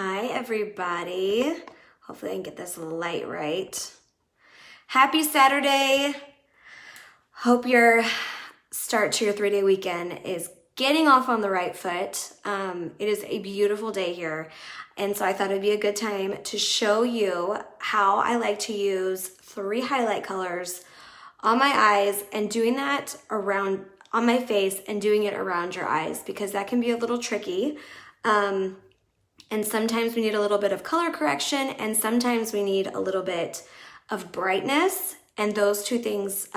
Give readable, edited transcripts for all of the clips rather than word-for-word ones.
Hi everybody. Hopefully I can get this light right. Happy Saturday. Hope your start to your 3-day weekend is getting off on the right foot. It is a beautiful day here. And so I thought it'd be a good time to show you how I like to use 3 highlight colors on my eyes and doing that around on my face and doing it around your eyes because that can be a little tricky. And sometimes we need a little bit of color correction and sometimes we need a little bit of brightness. And those two things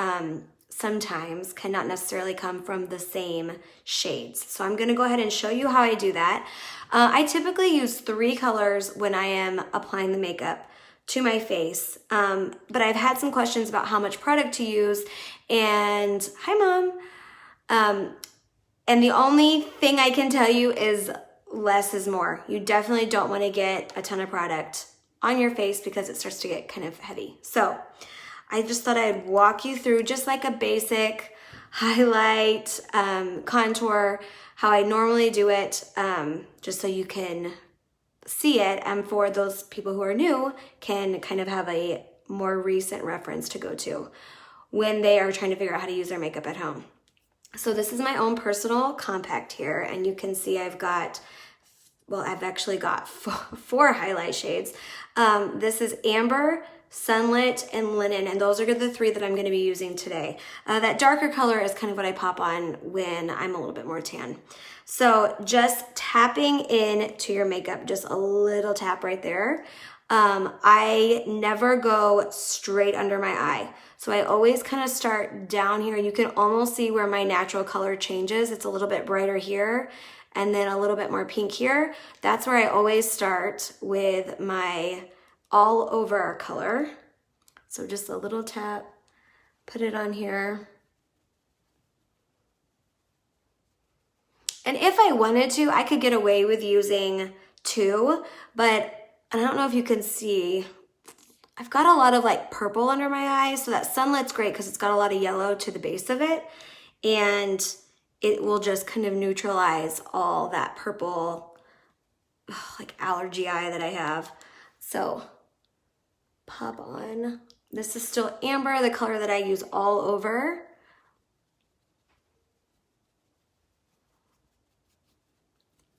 sometimes cannot necessarily come from the same shades. So I'm gonna go ahead and show you how I do that. I typically use 3 colors when I am applying the makeup to my face. But I've had some questions about how much product to use and hi mom. And the only thing I can tell you is less is more. You definitely don't want to get a ton of product on your face because it starts to get kind of heavy. So I just thought I'd walk you through just like a basic highlight, contour, how I normally do it, just so you can see it. And for those people who are new, can kind of have a more recent reference to go to when they are trying to figure out how to use their makeup at home. So this is my own personal compact here, and you can see I've actually got 4 highlight shades. This is Amber, Sunlit, and Linen, and those are the 3 that I'm gonna be using today. That darker color is kind of what I pop on when I'm a little bit more tan. So just tapping into your makeup, just a little tap right there. I never go straight under my eye. So I always kind of start down here. You can almost see where my natural color changes. It's a little bit brighter here and then a little bit more pink here. That's where I always start with my all over color. So just a little tap, put it on here. And if I wanted to, I could get away with using 2, but I don't know if you can see, I've got a lot of like purple under my eyes, so that Sunlit's great because it's got a lot of yellow to the base of it, and it will just kind of neutralize all that purple, like allergy eye that I have. So pop on. This is still Amber, the color that I use all over.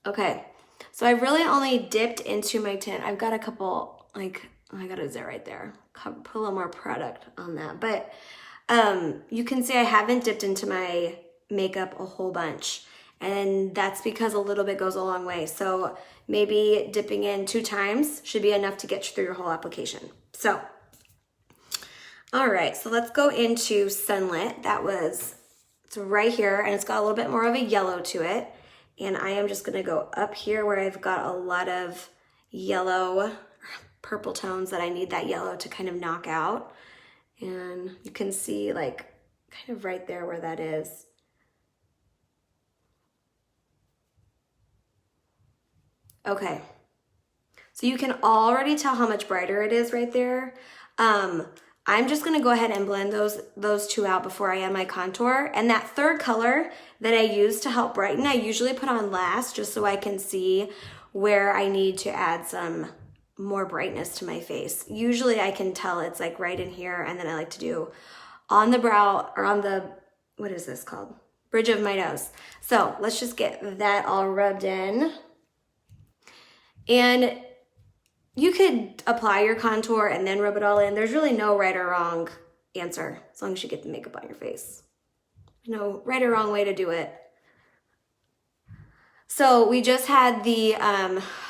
Okay, so I really only dipped into my tint. I've got a couple, like, I got a zit right there. Put a little more product on that. But you can see I haven't dipped into my makeup a whole bunch. And that's because a little bit goes a long way. So maybe dipping in 2 times should be enough to get you through your whole application. So, all right, so let's go into Sunlit. It's right here, and it's got a little bit more of a yellow to it. And I am just gonna go up here where I've got a lot of yellow, purple tones that I need that yellow to kind of knock out. And you can see like kind of right there where that is. Okay, so you can already tell how much brighter it is right there. I'm just gonna go ahead and blend those 2 out before I add my contour. And that 3rd color that I use to help brighten, I usually put on last just so I can see where I need to add some more brightness to my face. Usually I can tell it's like right in here, and then I like to do on the brow or on the, what is this called? Bridge of my nose. So let's just get that all rubbed in. And you could apply your contour and then rub it all in. There's really no right or wrong answer as long as you get the makeup on your face. No right or wrong way to do it. So we just had the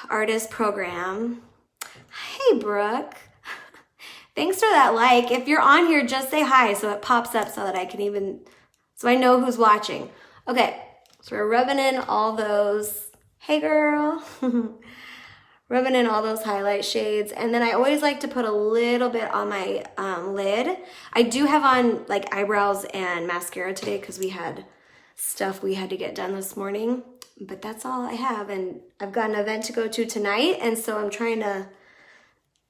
artist program. Hey, Brooke. Thanks for that like. If you're on here, just say hi so it pops up so that so I know who's watching. Okay, so we're rubbing in all those. Hey, girl. Rubbing in all those highlight shades. And then I always like to put a little bit on my lid. I do have on like eyebrows and mascara today because we had stuff we had to get done this morning. But that's all I have. And I've got an event to go to tonight. And so I'm trying to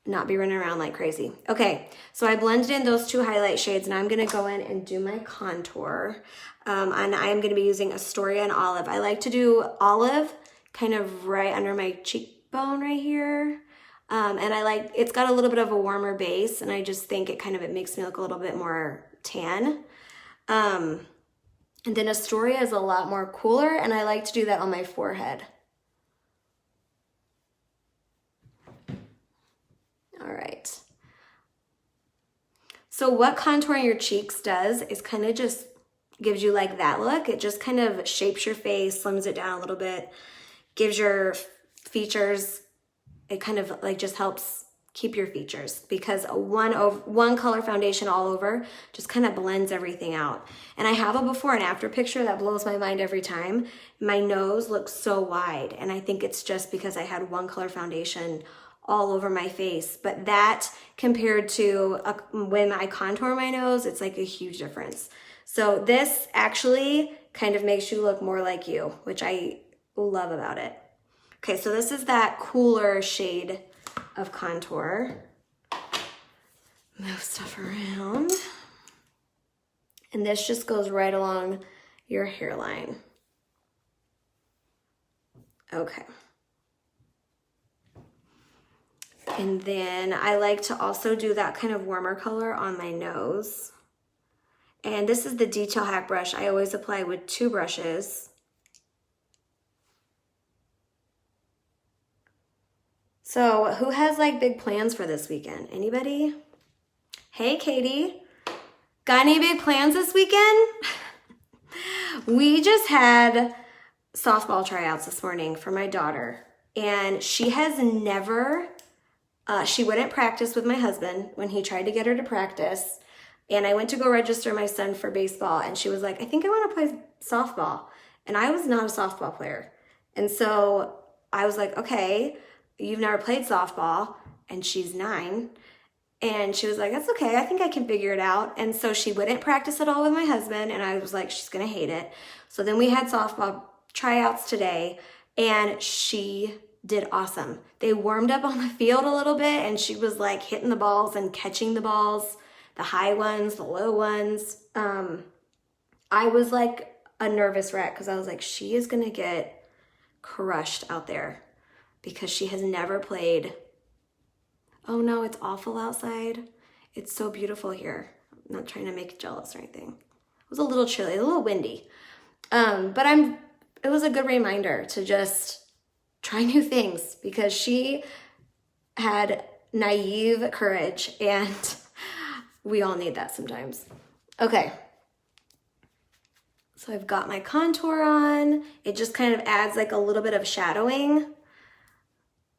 not be running around like crazy. Okay, so I blended in those 2 highlight shades. And I'm going to go in and do my contour. And I am going to be using Astoria and Olive. I like to do Olive kind of right under my cheek cheekbone right here. And it's got a little bit of a warmer base, and I just think it makes me look a little bit more tan. And then Astoria is a lot more cooler, and I like to do that on my forehead. All right. So what contouring your cheeks does is kind of just gives you like that look. It just kind of shapes your face, slims it down a little bit, gives your features, it kind of like just helps keep your features, because one color foundation all over just kind of blends everything out. And I have a before and after picture that blows my mind every time. My nose looks so wide, and I think it's just because I had one color foundation all over my face. But that compared to when I contour my nose, it's like a huge difference. So this actually kind of makes you look more like you, which I love about it. Okay, so this is that cooler shade of contour. Move stuff around. And this just goes right along your hairline. Okay. And then I like to also do that kind of warmer color on my nose. And this is the Detail Hack brush. I always apply with 2 brushes. So who has like big plans for this weekend? Anybody? Hey, Katie. Got any big plans this weekend? We just had softball tryouts this morning for my daughter. And she has never, she wouldn't practice with my husband when he tried to get her to practice. And I went to go register my son for baseball, and she was like, I think I want to play softball. And I was not a softball player. And so I was like, okay, you've never played softball. And she's 9. And she was like, that's okay, I think I can figure it out. And so she wouldn't practice at all with my husband, and I was like, she's gonna hate it. So then we had softball tryouts today, and she did awesome. They warmed up on the field a little bit, and she was like hitting the balls and catching the balls, the high ones, the low ones. I was like a nervous wreck, because I was like, she is gonna get crushed out there, because she has never played. Oh no, it's awful outside. It's so beautiful here. I'm not trying to make you jealous or anything. It was a little chilly, a little windy. But it was a good reminder to just try new things, because she had naive courage, and we all need that sometimes. Okay. So I've got my contour on. It just kind of adds like a little bit of shadowing.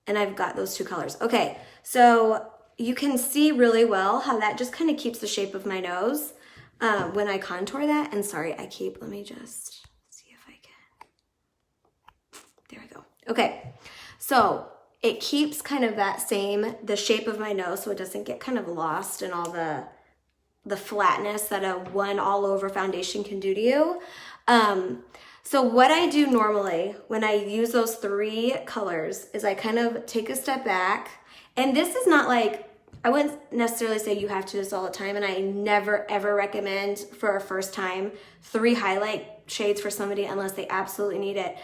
And I've got those 2 colors. Okay, so you can see really well how that just kind of keeps the shape of my nose when I contour that. And sorry, let me just see if I can. There we go. Okay, so it keeps kind of the shape of my nose, so it doesn't get kind of lost in all the flatness that a one all over foundation can do to you. So what I do normally when I use those 3 colors is I kind of take a step back, and this is not like, I wouldn't necessarily say you have to do this all the time, and I never ever recommend for a first time 3 highlight shades for somebody unless they absolutely need it.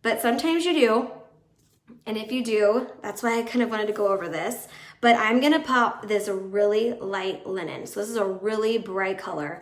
But sometimes you do, and if you do, that's why I kind of wanted to go over this. But I'm gonna pop this really light linen. So this is a really bright color,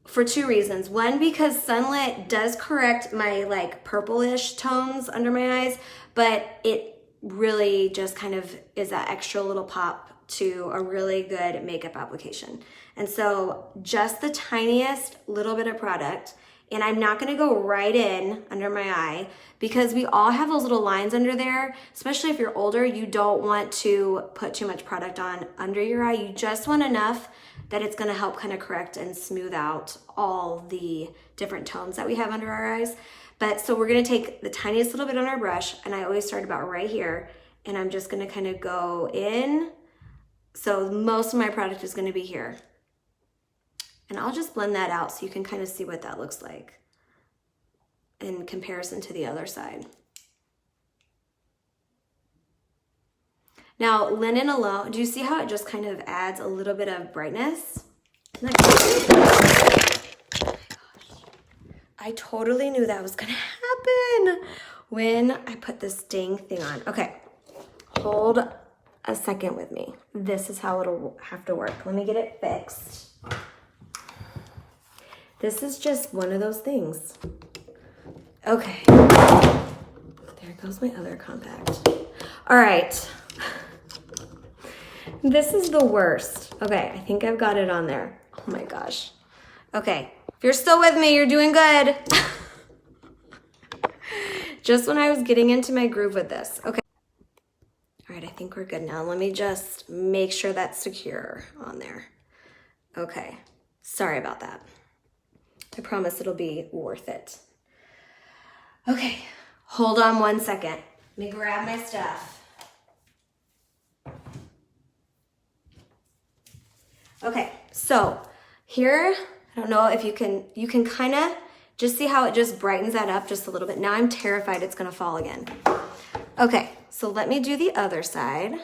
for 2 reasons. One, because sunlit does correct my like purplish tones under my eyes, but it really just kind of is that extra little pop to a really good makeup application. And so just the tiniest little bit of product, and I'm not gonna go right in under my eye, because we all have those little lines under there. Especially if you're older, you don't want to put too much product on under your eye. You just want enough that it's gonna help kind of correct and smooth out all the different tones that we have under our eyes. But so we're gonna take the tiniest little bit on our brush, and I always start about right here, and I'm just gonna kind of go in. So most of my product is gonna be here. And I'll just blend that out so you can kind of see what that looks like in comparison to the other side. Now, linen alone, do you see how it just kind of adds a little bit of brightness? Oh my gosh. I totally knew that was gonna happen when I put this dang thing on. Okay, hold a second with me. This is how it'll have to work. Let me get it fixed. This is just one of those things. Okay. There goes my other compact. All right. This is the worst. Okay, I think I've got it on there. Oh my gosh. Okay, if you're still with me, you're doing good. Just when I was getting into my groove with this. Okay. All right, I think we're good now. Let me just make sure that's secure on there. Okay, sorry about that. I promise it'll be worth it. Okay, hold on one second. Let me grab my stuff. Okay, so here, I don't know if you can kind of just see how it just brightens that up just a little bit. Now I'm terrified it's gonna fall again. Okay, so let me do the other side.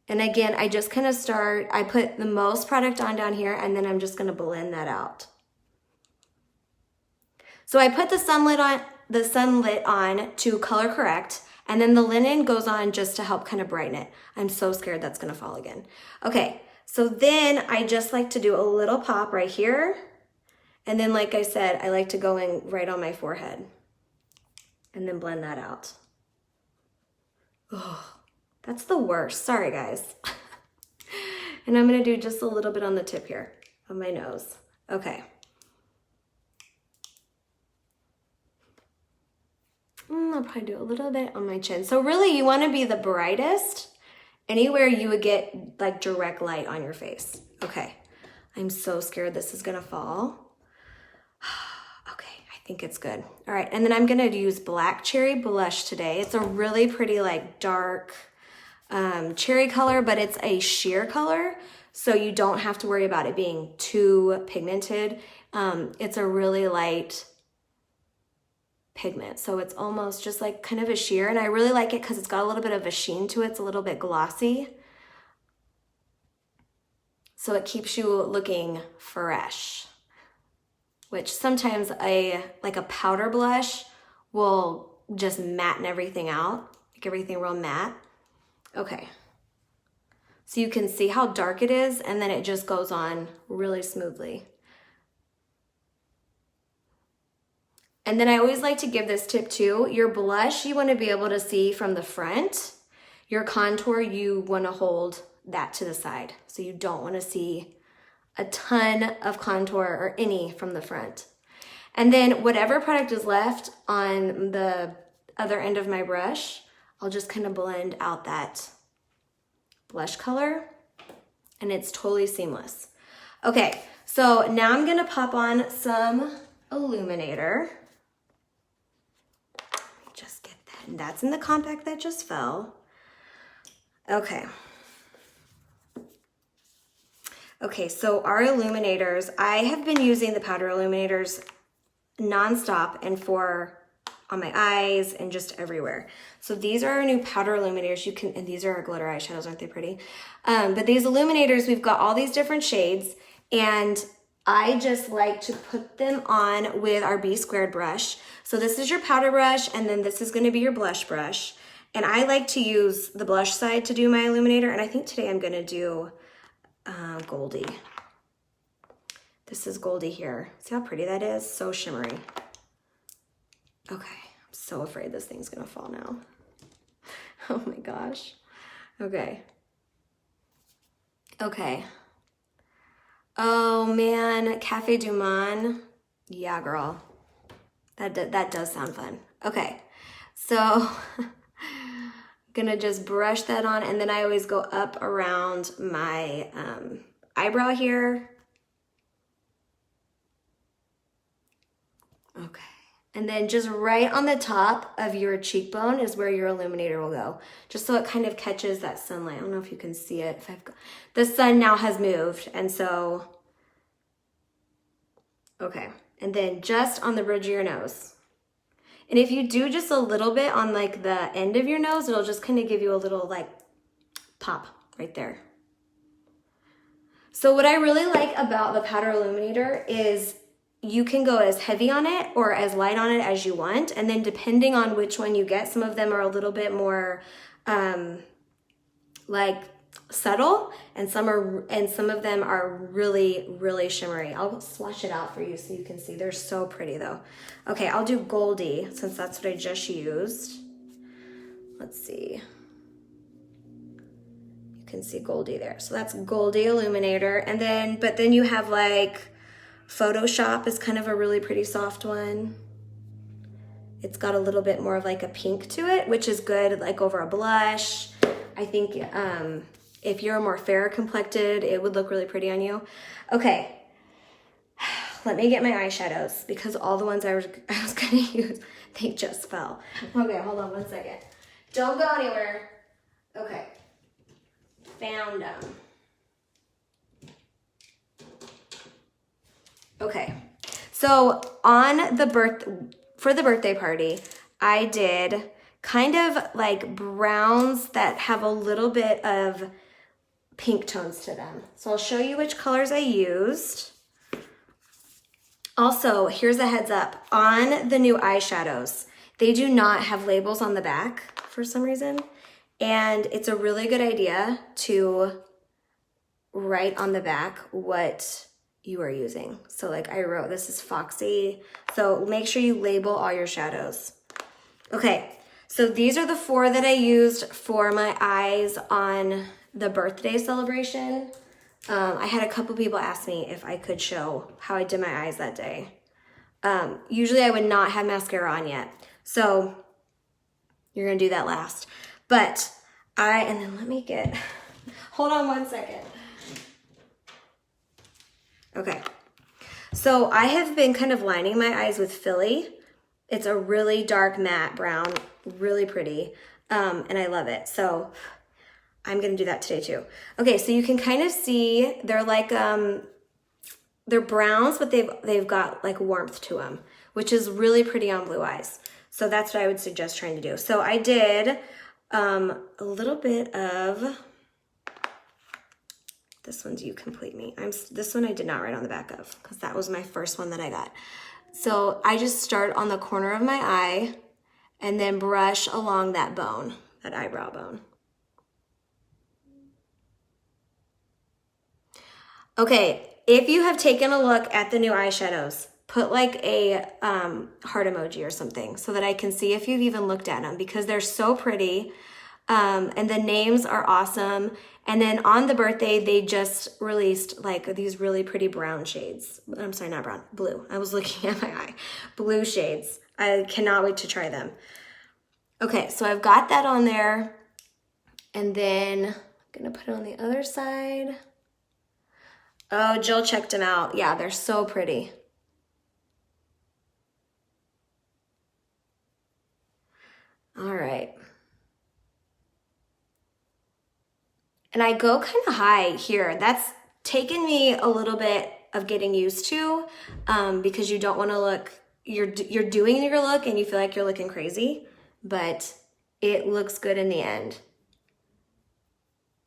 And again, I just kind of start, I put the most product on down here and then I'm just gonna blend that out. So I put the sunlit on to color correct, and then the linen goes on just to help kind of brighten it. I'm so scared that's gonna fall again. Okay, so then I just like to do a little pop right here. And then like I said, I like to go in right on my forehead and then blend that out. Oh, that's the worst, sorry guys. And I'm gonna do just a little bit on the tip here of my nose. Okay. I'll probably do a little bit on my chin. So really you wanna be the brightest anywhere you would get like direct light on your face. Okay, I'm so scared this is gonna fall. Okay, I think it's good. All right, and then I'm gonna use Black Cherry Blush today. It's a really pretty like dark cherry color, but it's a sheer color, so you don't have to worry about it being too pigmented. It's a really light pigment, so it's almost just like kind of a sheer, and I really like it because it's got a little bit of a sheen to it. It's a little bit glossy, so it keeps you looking fresh, which sometimes like a powder blush will just matten everything out, make everything real matte. Okay, so you can see how dark it is, and then it just goes on really smoothly. And then I always like to give this tip too. Your blush, you want to be able to see from the front. Your contour, you want to hold that to the side. So you don't want to see a ton of contour or any from the front. And then whatever product is left on the other end of my brush, I'll just kind of blend out that blush color, and it's totally seamless. Okay, so now I'm gonna pop on some illuminator. Just get that, and that's in the compact that just fell. Okay. Okay, so our illuminators, I have been using the powder illuminators nonstop and on my eyes and just everywhere. So these are our new powder illuminators. And these are our glitter eyeshadows, aren't they pretty? But these illuminators, we've got all these different shades, and I just like to put them on with our B² brush. So this is your powder brush, and then this is gonna be your blush brush. And I like to use the blush side to do my illuminator, and I think today I'm gonna do Goldie. This is Goldie here. See how pretty that is? So shimmery. Okay, I'm so afraid this thing's gonna fall now. Oh my gosh. Okay. Okay. Oh man, Cafe Du Monde. Yeah, girl. That does sound fun. Okay, so I'm gonna just brush that on, and then I always go up around my eyebrow here. Okay. And then just right on the top of your cheekbone is where your illuminator will go, just so it kind of catches that sunlight. I don't know if you can see it. The sun now has moved, and so, okay. And then just on the bridge of your nose. And if you do just a little bit on like the end of your nose, it'll just kind of give you a little like pop right there. So what I really like about the powder illuminator is you can go as heavy on it or as light on it as you want. And then depending on which one you get, some of them are a little bit more like subtle, and some of them are really, really shimmery. I'll swatch it out for you so you can see. They're so pretty though. Okay, I'll do Goldie since that's what I just used. Let's see. You can see Goldie there. So that's Goldie Illuminator. And then, but then you have like Photoshop is kind of a really pretty soft one. It's got a little bit more of like a pink to it, which is good like over a blush. I think if you're more fair complected, it would look really pretty on you. Okay, let me get my eyeshadows because all the ones I was gonna use, they just fell. Okay, hold on one second. Don't go anywhere. Okay, found them. Okay, so for the birthday party, I did kind of like browns that have a little bit of pink tones to them. So I'll show you which colors I used. Also, here's a heads up on the new eyeshadows. They do not have labels on the back for some reason. And it's a really good idea to write on the back what you are using. So like I wrote, this is Foxy. So make sure you label all your shadows. Okay, so these are the 4 that I used for my eyes on the birthday celebration. I had a couple people ask me if I could show how I did my eyes that day. Usually I would not have mascara on yet. So you're gonna do that last. But and then let me get, hold on one second. Okay, so I have been kind of lining my eyes with Philly. It's a really dark matte brown, really pretty, and I love it. So I'm gonna do that today too. Okay, so you can kind of see they're like, they're browns, but they've got like warmth to them, which is really pretty on blue eyes. So that's what I would suggest trying to do. So I did a little bit of, this one's You Complete Me. This one I did not write on the back of because that was my first one that I got. So I just start on the corner of my eye and then brush along that bone, that eyebrow bone. Okay, if you have taken a look at the new eyeshadows, put like a heart emoji or something so that I can see if you've even looked at them because they're so pretty and the names are awesome. And then on the birthday, they just released like these really pretty brown shades. I'm sorry, not brown, blue. I was looking at my eye. Blue shades. I cannot wait to try them. Okay, so I've got that on there. And then I'm gonna put it on the other side. Oh, Jill checked them out. Yeah, they're so pretty. All right. And I go kind of high here. That's taken me a little bit of getting used to because you don't want to look, you're doing your look and you feel like you're looking crazy, but it looks good in the end.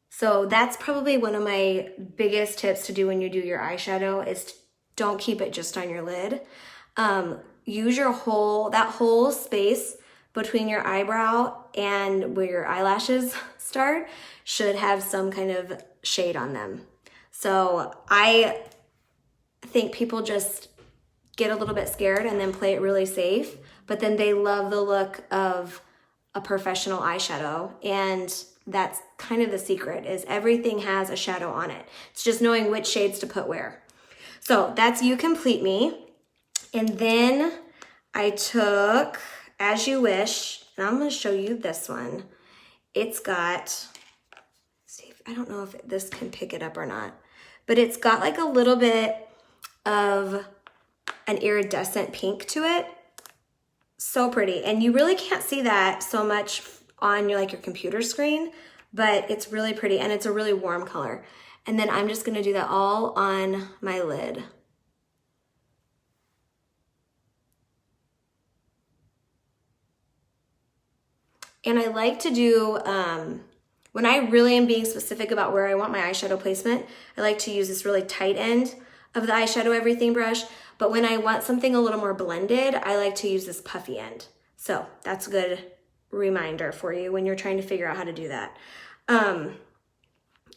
So that's probably one of my biggest tips to do when you do your eyeshadow is don't keep it just on your lid. Use that whole space between your eyebrow and where your eyelashes start should have some kind of shade on them. So I think people just get a little bit scared and then play it really safe, but then they love the look of a professional eyeshadow. And that's kind of the secret is everything has a shadow on it. It's just knowing which shades to put where. So that's You Complete Me. And then I took As You Wish, and I'm gonna show you this one. It's got, I don't know if this can pick it up or not, but it's got like a little bit of an iridescent pink to it. So pretty. And you really can't see that so much on your computer screen, but it's really pretty and it's a really warm color. And then I'm just gonna do that all on my lid. And I like to do, when I really am being specific about where I want my eyeshadow placement, I like to use this really tight end of the eyeshadow everything brush. But when I want something a little more blended, I like to use this puffy end. So that's good reminder for you when you're trying to figure out how to do that.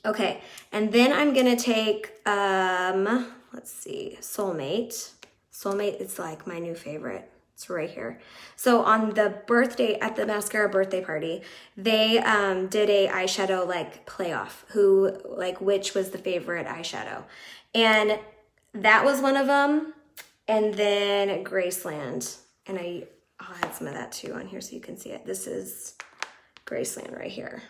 Okay, and then I'm gonna take, let's see, Soulmate. Soulmate is like my new favorite. It's right here. So on the birthday, at the Maskcara birthday party, they did a eyeshadow like playoff, which was the favorite eyeshadow. And that was one of them. And then Graceland. And I'll add some of that too on here so you can see it. This is Graceland right here.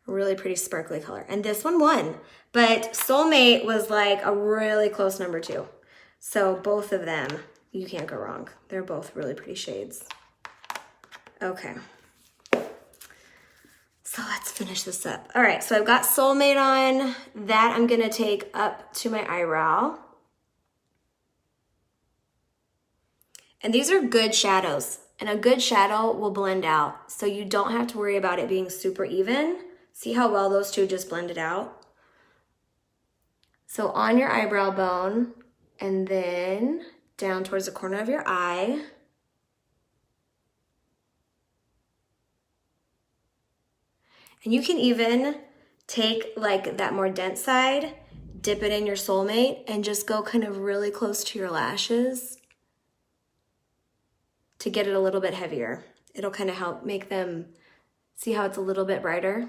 Really pretty sparkly color. And this one won. But Soulmate was like a really close number 2. So both of them, you can't go wrong. They're both really pretty shades. Okay. So let's finish this up. All right, so I've got Soulmate on. That I'm gonna take up to my eyebrow. And these are good shadows. And a good shadow will blend out. So you don't have to worry about it being super even. See how well those two just blended out? So on your eyebrow bone, and then down towards the corner of your eye. And you can even take like that more dense side, dip it in your Soulmate, and just go kind of really close to your lashes to get it a little bit heavier. It'll kind of help make them, see how it's a little bit brighter?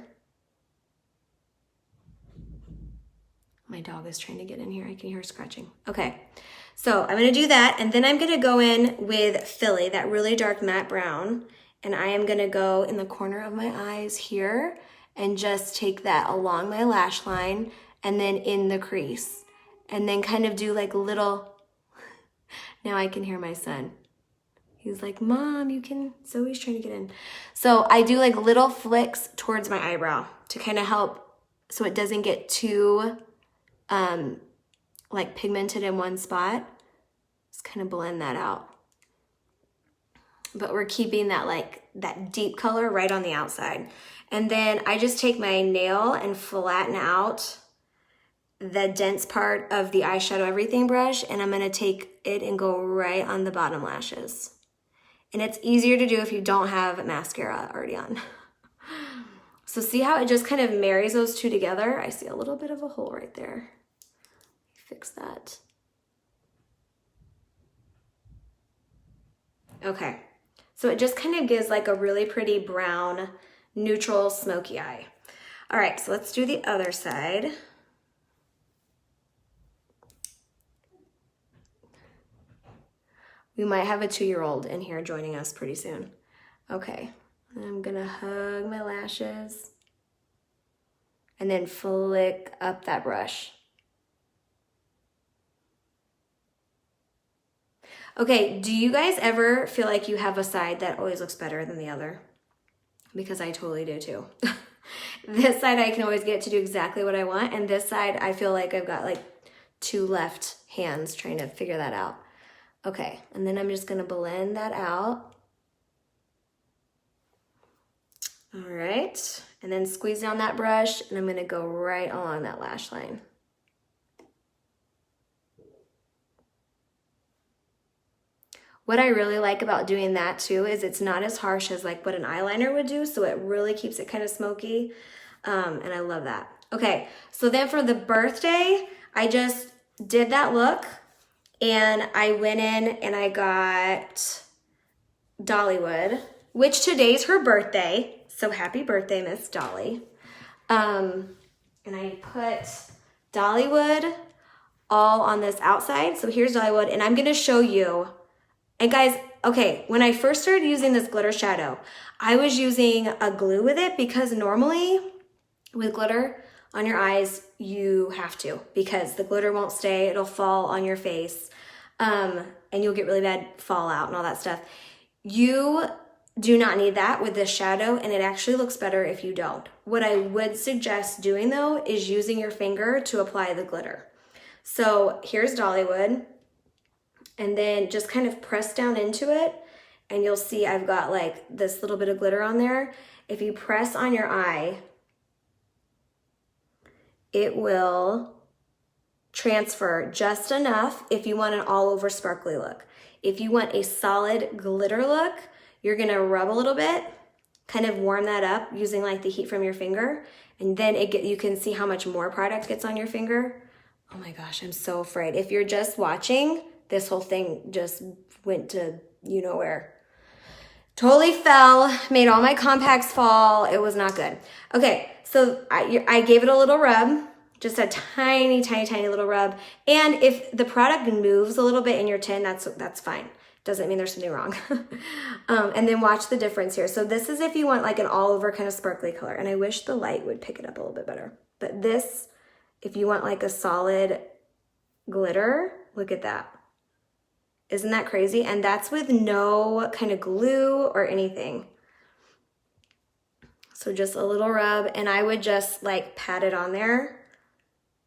My dog is trying to get in here. I can hear her scratching. Okay, so I'm gonna do that, and then I'm gonna go in with Philly, that really dark matte brown, and I am gonna go in the corner of my eyes here and just take that along my lash line and then in the crease, and then kind of do like little, now I can hear my son. He's like, Mom, you can, Zoe's trying to get in. So I do like little flicks towards my eyebrow to kind of help so it doesn't get too like pigmented in one spot. Just kind of blend that out. But we're keeping that like that deep color right on the outside. And then I just take my nail and flatten out the dense part of the eyeshadow everything brush, and I'm gonna take it and go right on the bottom lashes. And it's easier to do if you don't have mascara already on. So see how it just kind of marries those two together? I see a little bit of a hole right there. Fix that. Okay, so it just kind of gives like a really pretty brown, neutral, smoky eye. All right, so let's do the other side. We might have a 2-year-old in here joining us pretty soon. Okay, I'm gonna hug my lashes and then flick up that brush. Okay, do you guys ever feel like you have a side that always looks better than the other? Because I totally do too. This side I can always get to do exactly what I want, and this side I feel like I've got like 2 left hands trying to figure that out. Okay, and then I'm just gonna blend that out. All right, and then squeeze down that brush, and I'm gonna go right along that lash line. What I really like about doing that too is it's not as harsh as like what an eyeliner would do, so it really keeps it kind of smoky, and I love that. Okay, so then for the birthday, I just did that look, and I went in and I got Dollywood, which today's her birthday, so happy birthday, Miss Dolly. And I put Dollywood all on this outside, so here's Dollywood, and I'm gonna show you. And guys, okay, when I first started using this glitter shadow, I was using a glue with it because normally with glitter on your eyes, you have to, because the glitter won't stay, it'll fall on your face, and you'll get really bad fallout and all that stuff. You do not need that with this shadow, and it actually looks better if you don't. What I would suggest doing though is using your finger to apply the glitter. So here's Dollywood. And then just kind of press down into it, and you'll see I've got like this little bit of glitter on there. If you press on your eye, it will transfer just enough if you want an all over sparkly look. If you want a solid glitter look, you're gonna rub a little bit kind of warm that up using like the heat from your finger. And then you can see how much more product gets on your finger. Oh my gosh, I'm so afraid. If you're just watching, this whole thing just went to you know where. Totally fell, made all my compacts fall. It was not good. Okay, so I gave it a little rub, just a tiny, tiny, tiny little rub. And if the product moves a little bit in your tin, that's fine. Doesn't mean there's something wrong. And then watch the difference here. So this is if you want like an all over kind of sparkly color. And I wish the light would pick it up a little bit better. But this, if you want like a solid glitter, look at that. Isn't that crazy? And that's with no kind of glue or anything. So just a little rub, and I would just like pat it on there.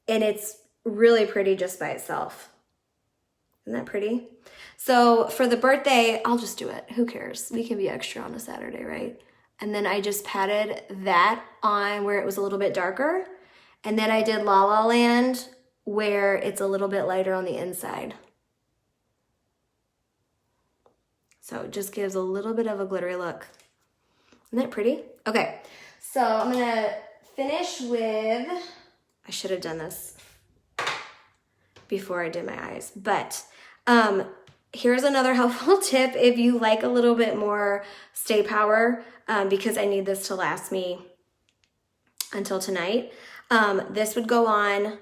And it's really pretty just by itself. Isn't that pretty? So for the birthday, I'll just do it. Who cares? We can be extra on a Saturday, right? And then I just patted that on where it was a little bit darker. And then I did La La Land where it's a little bit lighter on the inside. So it just gives a little bit of a glittery look. Isn't that pretty? Okay, so I'm gonna finish with, I should have done this before I did my eyes, but here's another helpful tip if you like a little bit more stay power, because I need this to last me until tonight. This would go on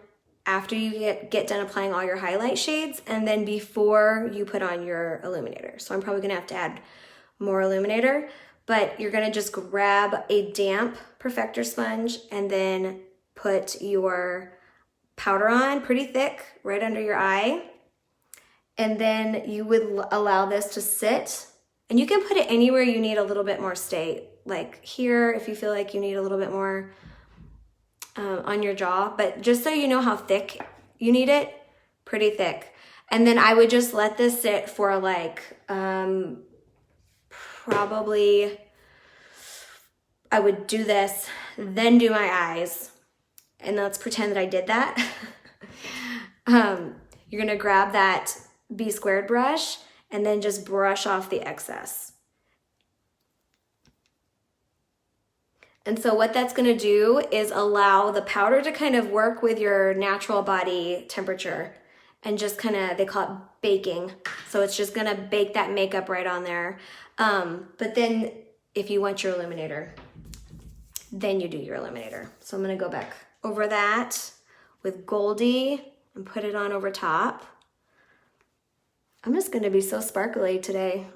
after you get done applying all your highlight shades and then before you put on your illuminator. So I'm probably gonna have to add more illuminator, but you're gonna just grab a damp perfector sponge and then put your powder on pretty thick right under your eye. And then you would allow this to sit, and you can put it anywhere you need a little bit more stay, like here if you feel like you need a little bit more on your jaw, but just so you know how thick you need it, pretty thick. And then I would just let this sit for like probably, I would do this, then do my eyes, and let's pretend that I did that. You're gonna grab that B squared brush and then just brush off the excess. And so what that's gonna do is allow the powder to kind of work with your natural body temperature and just kind of, they call it baking. So it's just gonna bake that makeup right on there. But then if you want your illuminator, then you do your illuminator. So I'm gonna go back over that with Goldie and put it on over top. I'm just gonna be so sparkly today.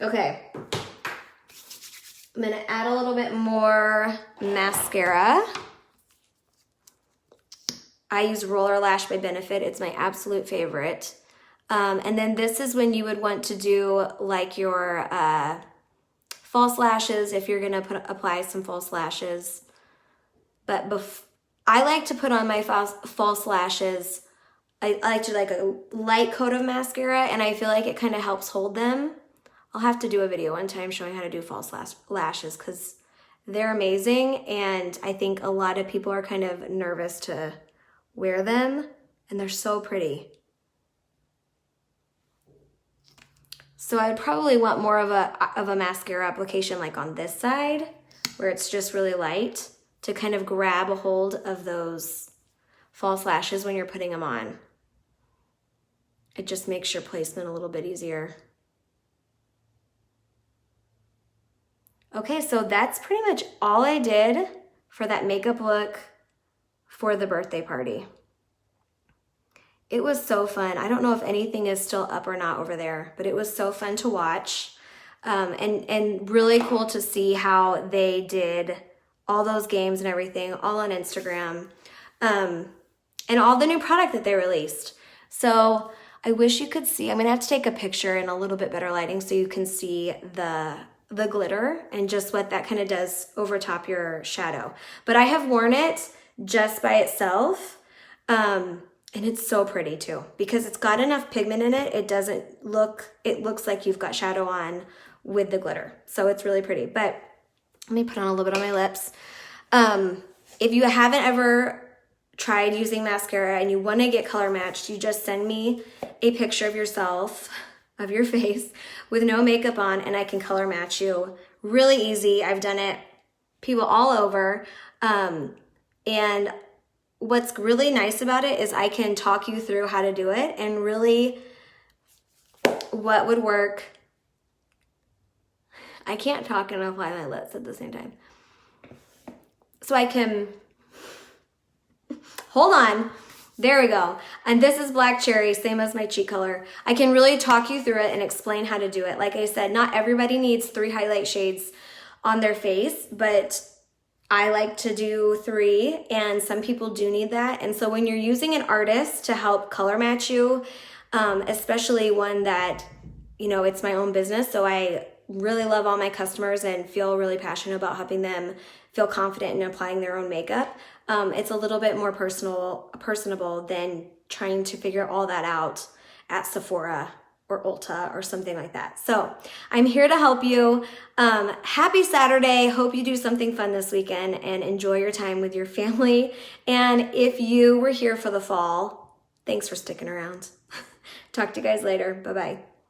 Okay. I'm gonna add a little bit more mascara. I use Roller Lash by Benefit. It's my absolute favorite. And then this is when you would want to do like your false lashes if you're gonna apply some false lashes. But I like to put on my false lashes, I like to like a light coat of mascara, and I feel like it kind of helps hold them. I'll have to do a video one time showing how to do false lashes because they're amazing, and I think a lot of people are kind of nervous to wear them, and they're so pretty. So I'd probably want more of a mascara application like on this side where it's just really light to kind of grab a hold of those false lashes when you're putting them on. It just makes your placement a little bit easier. Okay, so that's pretty much all I did for that makeup look for the birthday party. It was so fun. I don't know if anything is still up or not over there, but it was so fun to watch, and really cool to see how they did all those games and everything, all on Instagram, and all the new product that they released. So I wish you could see, I'm gonna have to take a picture in a little bit better lighting so you can see the glitter and just what that kind of does over top your shadow. But I have worn it just by itself, and it's so pretty too because it's got enough pigment in it. It looks like you've got shadow on with the glitter. So it's really pretty. But let me put on a little bit on my lips. If you haven't ever tried using mascara and you want to get color matched, you just send me a picture of yourself, of your face with no makeup on, and I can color match you Really easy. I've done it people all over. And what's really nice about it is I can talk you through how to do it and really what would work. I can't talk and apply my lips at the same time. So I can, hold on. There we go. And this is Black Cherry, same as my cheek color. I can really talk you through it and explain how to do it. Like I said, not everybody needs 3 highlight shades on their face, but I like to do 3, and some people do need that. And so when you're using an artist to help color match you, especially one that, you know, it's my own business, so I really love all my customers and feel really passionate about helping them feel confident in applying their own makeup. It's a little bit more personable than trying to figure all that out at Sephora or Ulta or something like that. So I'm here to help you. Happy Saturday. Hope you do something fun this weekend and enjoy your time with your family. And if you were here for the fall, thanks for sticking around. Talk to you guys later. Bye-bye.